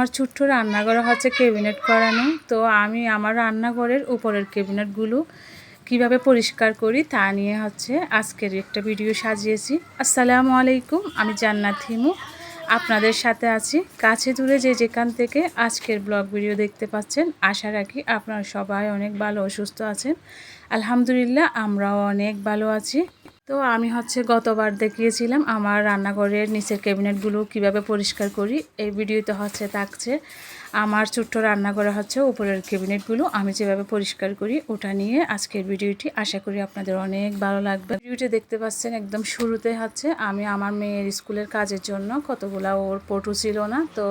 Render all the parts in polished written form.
আমার ছোট্ট রান্নাঘরে হচ্ছে ক্যাবিনেট করানো। তো আমি আমার রান্নাঘরের উপরের ক্যাবিনেটগুলো কিভাবে পরিষ্কার করি তা নিয়ে হচ্ছে আজকের একটা ভিডিও সাজিয়েছি। আসসালামু আলাইকুম, আমি জান্নাত হিমু আপনাদের সাথে আছি। কাছে দূরে যে যেখান থেকে আজকের ব্লগ ভিডিও দেখতে পাচ্ছেন, আশা রাখি আপনারা সবাই অনেক ভালো ও সুস্থ আছেন। আলহামদুলিল্লাহ, আমরাও অনেক ভালো আছি। তো আমি হচ্ছে গতবার দেখিয়েছিলাম আমার রান্নাঘরের নিচের ক্যাবিনেটগুলো কিভাবে পরিষ্কার করি। এই ভিডিওতে হচ্ছে থাকছে আমার ছোট্ট রান্নাঘরে হচ্ছে উপরের ক্যাবিনেটগুলো আমি যেভাবে পরিষ্কার করি ওটা নিয়ে আজকের ভিডিওটি। আশা করি আপনাদের অনেক ভালো লাগবে। ভিডিওটি দেখতে পাচ্ছেন একদম শুরুতে হচ্ছে আমি আমার মেয়ের স্কুলের কাজের জন্য কতগুলা ওর পটু ছিল না, তো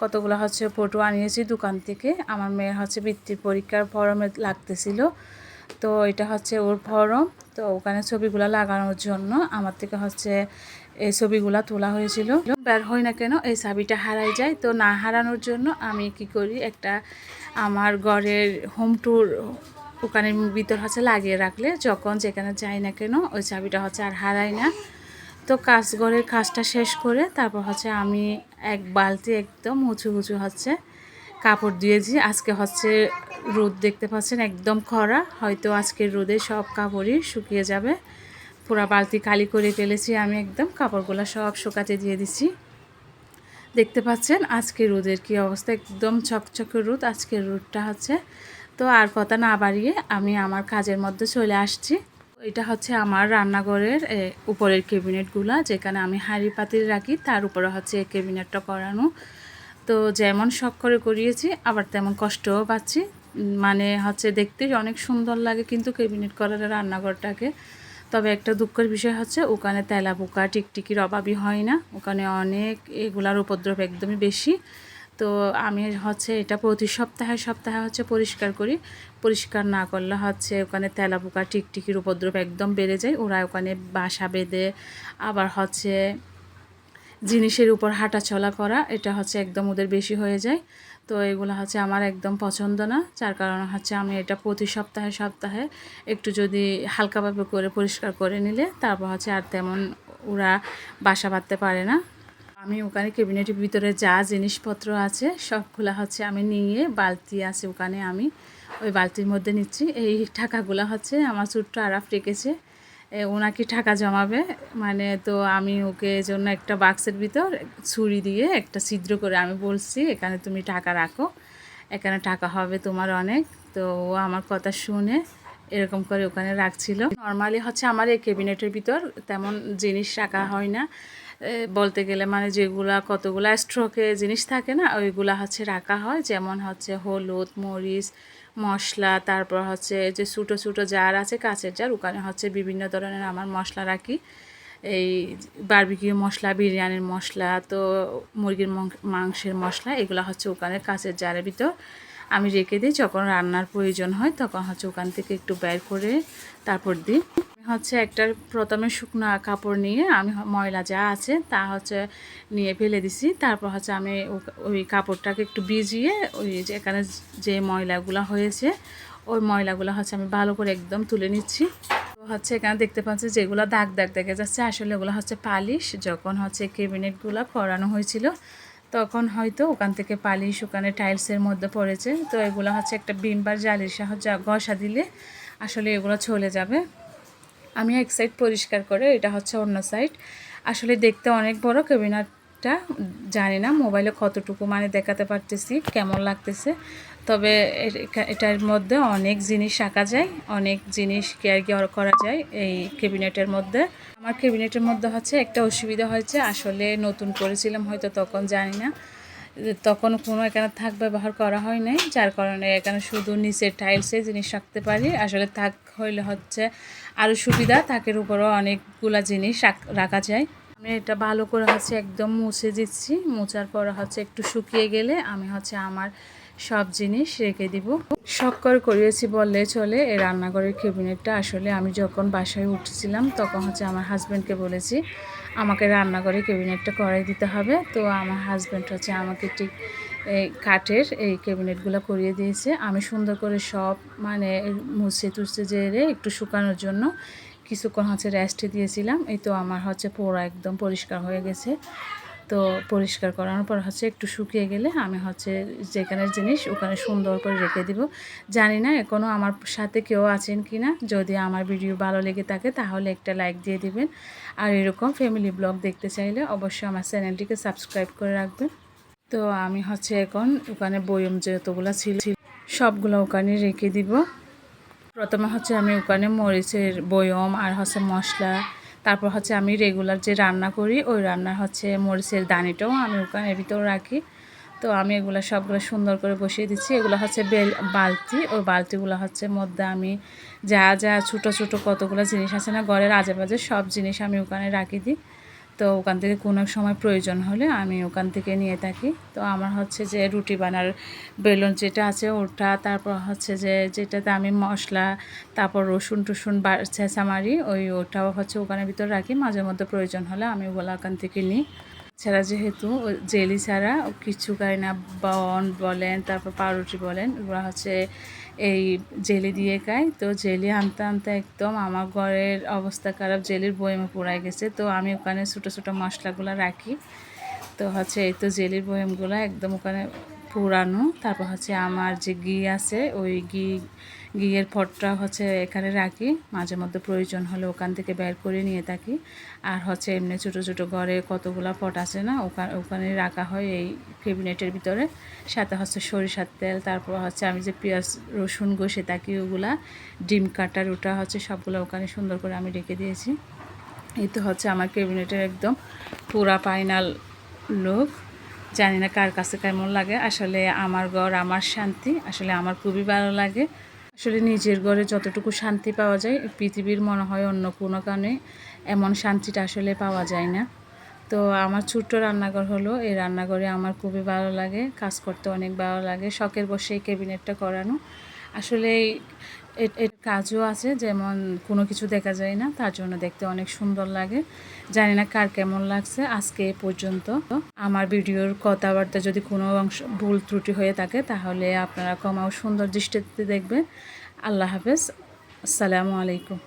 কতগুলো হচ্ছে পটু আনিয়েছি দোকান থেকে। আমার মেয়ের হচ্ছে বৃত্তির পরীক্ষার ফর্মে লাগতেছিল, তো এটা হচ্ছে ওর ফর্ম। তো ওখানে ছবিগুলো লাগানোর জন্য আমার থেকে হচ্ছে এই ছবিগুলো তোলা হয়েছিল। বের হয় না কেন এই চাবিটা হারাই যায়, তো না হারানোর জন্য আমি কি করি, একটা আমার ঘরের হোম ট্যুর ওখানের ভিতর হচ্ছে লাগিয়ে রাখলে যখন যেখানে যাই না কেন ওই চাবিটা হচ্ছে আর হারাই না। তো ঘরের কাজটা শেষ করে তারপর হচ্ছে আমি এক বালতি একদম উঁচু উঁচু হচ্ছে কাপড় দিয়েছি। আজকে হচ্ছে রোদ দেখতে পাচ্ছেন একদম খরা, হয়তো আজকের রোদে সব কাপড়ই শুকিয়ে যাবে। পুরা বালতি খালি করে ফেলেছি আমি, একদম কাপড়গুলো সব শুকাতে দিয়ে দিছি। দেখতে পাচ্ছেন আজকে রোদের কি অবস্থা, একদম ছকছকে রোদ আজকের রোদটা হচ্ছে। তো আর কথা না বাড়িয়ে আমি আমার কাজের মধ্যে চলে আসছি। এটা হচ্ছে আমার রান্নাঘরের উপরের ক্যাবিনেটগুলো, যেখানে আমি হাঁড়ি পাতিল রাখি, তার উপরে হচ্ছে এই ক্যাবিনেটটা করানো। তো যেমন শখ করে করিয়েছি আবার তেমন কষ্টও পাচ্ছি, মানে হচ্ছে দেখতে অনেক সুন্দর লাগে কিন্তু ক্যাবিনেট করার রান্নাঘরটাকে। তবে একটা দুঃখের বিষয় হচ্ছে ওখানে তেলা পোকা টিকটিকির অভাবই হয় না, ওখানে অনেক এগুলার উপদ্রব একদমই বেশি। তো আমি হচ্ছে এটা প্রতি সপ্তাহে হচ্ছে পরিষ্কার করি। পরিষ্কার না করলে হচ্ছে ওখানে তেলা পোকা টিকটিকির উপদ্রব একদম বেড়ে যায়, ওরা ওখানে বাসা বেঁধে আবার হচ্ছে জিনিসের উপর হাঁটাচলা করা, এটা হচ্ছে একদম ওদের বেশি হয়ে যায়। তো এগুলো হচ্ছে আমার একদম পছন্দ না, যার কারণে হচ্ছে আমি এটা প্রতি সপ্তাহে একটু যদি হালকাভাবে করে পরিষ্কার করে নিলে তারপর হচ্ছে আর তেমন ওরা বাসা বাঁধতে পারে না। আমি ওখানে ক্যাবিনেটের ভিতরে যা জিনিসপত্র আছে সবগুলো হচ্ছে আমি নিয়ে, বালতি আছে ওখানে আমি ওই বালতির মধ্যে নিচ্ছি। এই টাকাগুলো হচ্ছে আমার ছোট্ট আরাফ রেখেছে, ওনাকে টাকা জমাবে, মানে তো আমি ওকে জন্য একটা বাক্সের ভিতর ছুরি দিয়ে একটা ছিদ্র করে আমি বলছি এখানে তুমি টাকা রাখো, এখানে টাকা হবে তোমার অনেক। তো ও আমার কথা শুনে এরকম করে ওখানে রাখছিল। নর্মালি হচ্ছে আমার এই ক্যাবিনেটের ভিতর তেমন জিনিস রাখা হয় না, বলতে গেলে মানে যেগুলা কতগুলা স্ট্রকে জিনিস থাকে না ওইগুলা হচ্ছে রাখা হয়, যেমন হচ্ছে হলুদ মরিচ মশলা, তারপর হচ্ছে যে ছোটো ছোটো জার আছে কাঁচের জার, ওখানে হচ্ছে বিভিন্ন ধরনের আমার মশলা রাখি। এই বারবিকিউ মশলা, বিরিয়ানির মশলা, তো মুরগির মাংসের মশলা, এগুলো হচ্ছে ওখানে কাঁচের জারের ভিতর আমি রেখে দিই। যখন রান্নার প্রয়োজন হয় তখন হচ্ছে ওখান থেকে একটু বের করে তারপর দিই। হচ্ছে একটা প্রথমে শুকনো কাপড় নিয়ে আমি ময়লা যা আছে তা হচ্ছে নিয়ে ফেলে দিছি। তারপর হচ্ছে আমি ওই কাপড়টাকে একটু ভিজিয়ে ওই যেখানে যে ময়লাগুলো হয়েছে ওই ময়লাগুলো হচ্ছে আমি ভালো করে একদম তুলে নিচ্ছি। তো হচ্ছে এখানে দেখতে পাচ্ছি যেগুলো দাগ দাগ দেখে যাচ্ছে, আসলে ওগুলো হচ্ছে পালিশ। যখন হচ্ছে ক্যাবিনেটগুলো করানো হয়েছিল তখন হয়তো ওখান থেকে পালিশ ওখানে টাইলসের মধ্যে পড়েছে। তো এগুলো হচ্ছে একটা বিমবার জালির সাহায্যে ঘষা দিলে আসলে এগুলো চলে যাবে। আমি এক সাইড পরিষ্কার করে এটা হচ্ছে অন্য সাইড। আসলে দেখতে অনেক বড় ক্যাবিনেটটা, জানি না মোবাইলে কতটুকু মানে দেখাতে পারতেছি কেমন লাগতেছে, তবে এটার মধ্যে অনেক জিনিস রাখা যায়, অনেক জিনিস কেয়ার করা যায় এই ক্যাবিনেটের মধ্যে। আমার ক্যাবিনেটের মধ্যে হচ্ছে একটা অসুবিধা হয়েছে, আসলে নতুন করেছিলাম হয়তো তখন, জানি না তখন কোনো এখানে থাক ব্যবহার করা হয় নাই, যার কারণে এখানে শুধু নিচের টাইলসে জিনিস রাখতে পারি। আসলে থাক হইলে হচ্ছে আরও সুবিধা, থাকের উপরও অনেকগুলা জিনিস রাখা যায়। আমি এটা ভালো করে হচ্ছে একদম মুছে দিচ্ছি, মোছার পর হচ্ছে একটু শুকিয়ে গেলে আমি হচ্ছে আমার সব জিনিস রেখে দিব। শখ করে করিয়েছি বললে চলে এই রান্নাঘরের ক্যাবিনেটটা। আসলে আমি যখন বাসায় উঠছিলাম তখন হচ্ছে আমার হাজব্যান্ডকে বলেছি আমাকে রান্নাঘরে ক্যাবিনেটটা করাই দিতে হবে। তো আমার হাজব্যান্ড হচ্ছে আমাকে ঠিক এই কাঠের এই ক্যাবিনেটগুলো করিয়ে দিয়েছে। আমি সুন্দর করে সব মানে মুছে টুছে জেরে একটু শুকানোর জন্য কিছুক্ষণ হচ্ছে রেস্টে দিয়েছিলাম। এই তো আমার হচ্ছে পুরো একদম পরিষ্কার হয়ে গেছে। তো পরিষ্কার করানোর পর হচ্ছে একটু শুকিয়ে গেলে আমি হচ্ছে যেখানের জিনিস ওখানে সুন্দর করে রেখে দিব। জানি না এখনও আমার সাথে কেউ আছেন কি না। যদি আমার ভিডিও ভালো লেগে থাকে তাহলে একটা লাইক দিয়ে দিবেন। আর এরকম ফ্যামিলি ব্লগ দেখতে চাইলে অবশ্যই আমার চ্যানেলটিকে সাবস্ক্রাইব করে রাখবেন। তো আমি হচ্ছে এখন ওখানে বয়ম যতগুলো ছিল সবগুলো ওখানে রেখে দিব। প্রথমে হচ্ছে আমি ওখানে মরিচের বয়ম আর হচ্ছে মশলা, তারপর হচ্ছে আমি রেগুলার যে রান্না করি ওই রান্নার হচ্ছে মরিচের দানিটাও আমি ওখানে ভিতরে রাখি। তো আমি এগুলো সবগুলো সুন্দর করে বসিয়ে দিচ্ছি। এগুলো হচ্ছে বালতি, ওই বালতিগুলো হচ্ছে মধ্যে আমি যা যা ছোটো ছোটো কতগুলো জিনিস আছে না ঘরের আজেবাজে সব জিনিস আমি ওখানে রাখি দিই। তো ওখান থেকে কোনো সময় প্রয়োজন হলে আমি ওখান থেকে নিয়ে থাকি। তো আমার হচ্ছে যে রুটি বানার বেলুন যেটা আছে ওটা, তারপর হচ্ছে যে যেটাতে আমি মশলা তারপর রসুন টসুন ছেঁচা মারি ওটাও হচ্ছে ওখানের ভিতর রাখি। মাঝে মধ্যে প্রয়োজন হলে আমি ওগুলো ওখান থেকে নিই। ছাড়া যেহেতু জেলি ছাড়া কিছু খাই না, বন বলেন তারপর পাউরুটি বলেন, ওরা হচ্ছে এই জেলি দিয়ে খায়। তো জেলি আনতে আনতে একদম আমার ঘরের অবস্থা খারাপ, জেলির বয়মে পোড়ায় গেছে। তো আমি ওখানে ছোটো ছোটো মশলাগুলো রাখি। তো হচ্ছে এই তো জেলির বয়মগুলো একদম ওখানে পুরানো। তারপর হচ্ছে আমার যে ঘি আছে ওই ঘিয়ের পটটা হচ্ছে এখানে রাখি। মাঝে মধ্যে প্রয়োজন হলে ওখান থেকে বের করে নিয়ে থাকি। আর হচ্ছে এমনি ছোটো ছোটো ঘরে কতগুলো পট আছে না ওখানে রাখা হয় এই ক্যাবিনেটের ভিতরে। সাথে হচ্ছে সরিষার তেল, তারপর হচ্ছে আমি যে পেঁয়াজ রসুন ঘষে থাকি ওগুলা, ডিম কাটার ওটা হচ্ছে সবগুলো ওখানে সুন্দর করে আমি রেখে দিয়েছি। এই তো হচ্ছে আমার ক্যাবিনেটের একদম পুরা ফাইনাল লুক। জানি না কার কাছে কেমন লাগে। আসলে আমার ঘর আমার শান্তি, আসলে আমার খুবই ভালো লাগে। আসলে নিজের ঘরে যতটুকু শান্তি পাওয়া যায় পৃথিবীর মনে হয় অন্য কোনো কারণে এমন শান্তিটা আসলে পাওয়া যায় না। তো আমার ছোট্ট রান্নাঘর হলো, এই রান্নাঘরে আমার খুবই ভালো লাগে, কাজ করতে অনেক ভালো লাগে। শখের বসে এই ক্যাবিনেটটা করানো। আসলে এর কাজও আছে, যেমন কোনো কিছু দেখা যায় না তার জন্য দেখতে অনেক সুন্দর লাগে। জানি না কার কেমন লাগছে। আজকে এ পর্যন্ত। আমার ভিডিওর কথাবার্তা যদি কোনো অংশ ভুল ত্রুটি হয়ে থাকে তাহলে আপনারা ক্ষমা ও সুন্দর দৃষ্টিতে দেখবেন। আল্লাহ হাফেজ, আসসালামু আলাইকুম।